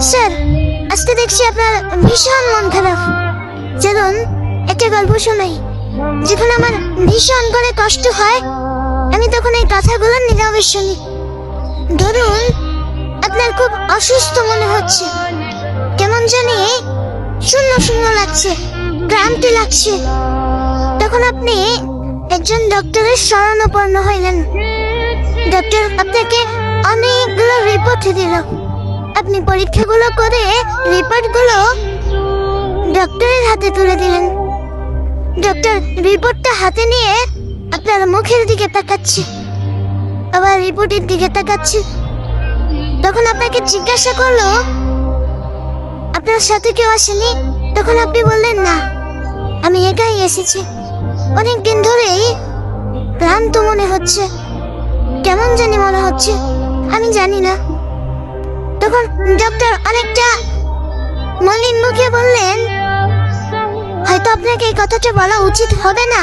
Sir, আজকে দেখছি আপনার ভীষণ মন খারাপ। চলুন একটা গল্প শোনাই। যখন আমার ভীষণ করে কষ্ট হয়, আমি তখন এই কথাগুলো নীরবে শুনি। ধরুন আপনার খুব অসুস্থ মনে হচ্ছে, কেমন জানি শূন্য শূন্য লাগছে, ক্লান্তি লাগছে। তখন আপনি একজন ডক্টরের শরণাপন্ন হইলেন। ডক্টর আপনাকে অনেকগুলো রিপোর্ট দিল। আপনি পরীক্ষাগুলো করে রিপোর্টগুলো ডক্টরের হাতে তুলে দিলেন। ডক্টর রিপোর্টটা হাতে নিয়ে আপনার মুখের দিকে তাকাচ্ছে, আবার রিপোর্টের দিকে তাকাচ্ছে। তখন আপনাকে জিজ্ঞাসা করলো, আপনার সাথে কেউ আসেনি? তখন আপনি বললেন, না, আমি একাই এসেছি। অনেক দিন ধরেই ক্লান্ত মনে হচ্ছে, কেমন জানি মনে হচ্ছে, আমি জানি না। তখন ডক্টর অনেকটা মলিন মুখে বললেন, হয়তো আপনাকে এই কথাটা বলা উচিত হবে না,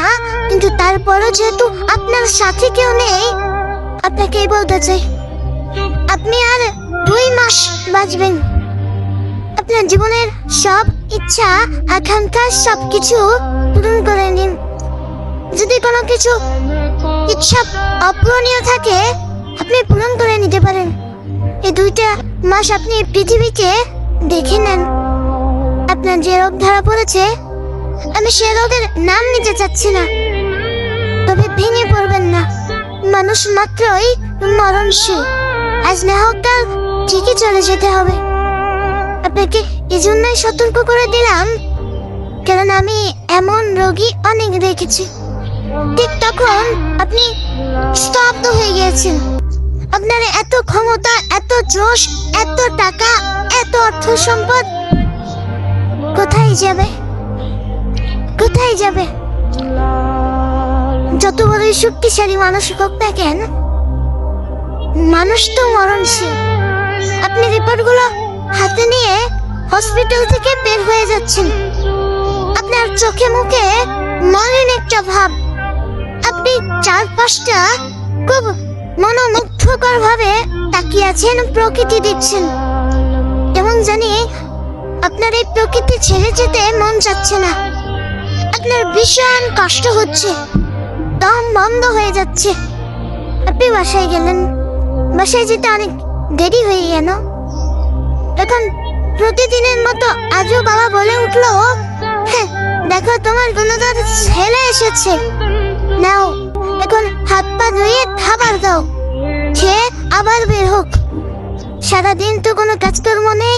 কিন্তু তারপরও যেহেতু আপনার সাথে কেউ নেই, আপনাকেই বলতে চাই, আপনি আর 2 মাস বাঁচবেন। আপনার জীবনের সব ইচ্ছা আকাঙ্ক্ষা সবকিছু পূরণ করে নিন। যদি কোনো কিছু ইচ্ছা অপূরণীয় থাকে, আপনি পূরণ করে নিতে পারেন। এই 2টা মাস আপনি পৃথিবীকে দেখে নেন। আপনার যে রোগ ধরা পড়েছে, আমি সে রোগের নাম নিতে চাচ্ছি না, তবে ভেঙে পড়বেন না। মানুষ মাত্রই মরণশীল, আজ না হোক কাল ঠিকই চলে যেতে হবে। আপনাকে এই জন্যই সতর্ক করে দিলাম, কারণ আমি এমন রোগী অনেক দেখেছি। ঠিক তখন আপনি স্তব্ধ হয়ে গিয়েছেন। আপনার এত ক্ষমতা, এত জোশ, এত টাকা, এত অর্থ সম্পদ কোথায় যাবে? কোথায় যাবে? যত বড়ই শক্তিশালী মানুষ হোক না কেন, মানুষ তো মরণশীল। আপনি রিপোর্টগুলো হাতে নিয়ে হসপিটাল থেকে বের হয়ে যাচ্ছেন। আপনার চোখে মুখে মলিন একটা ভাব। আপনি চারপাশটা খুব মনোমুগ্ধকর ভাবে তাকিয়ে আছেন, প্রকৃতি দেখছেন। কেমন জানি আপনার এই প্রকৃতি ছেড়ে যেতে মন চাচ্ছে না। আপনার ভীষণ কষ্ট হচ্ছে, দম বন্ধ হয়ে যাচ্ছে। আপনি বাসায় গেলেন। বাসায় যেতে অনেক দেরি হয়ে গেল। এখন প্রতিদিনের মতো আজও বাবা বলে উঠলো, হ্যাঁ, দেখো তোমার গুণধর ছেলে এসেছে, নাও এখন হাত পা ধুয়ে খাবার দাও, খেয়ে আবার বের হোক। সারাদিন তো কোনো কাজকর্ম নেই,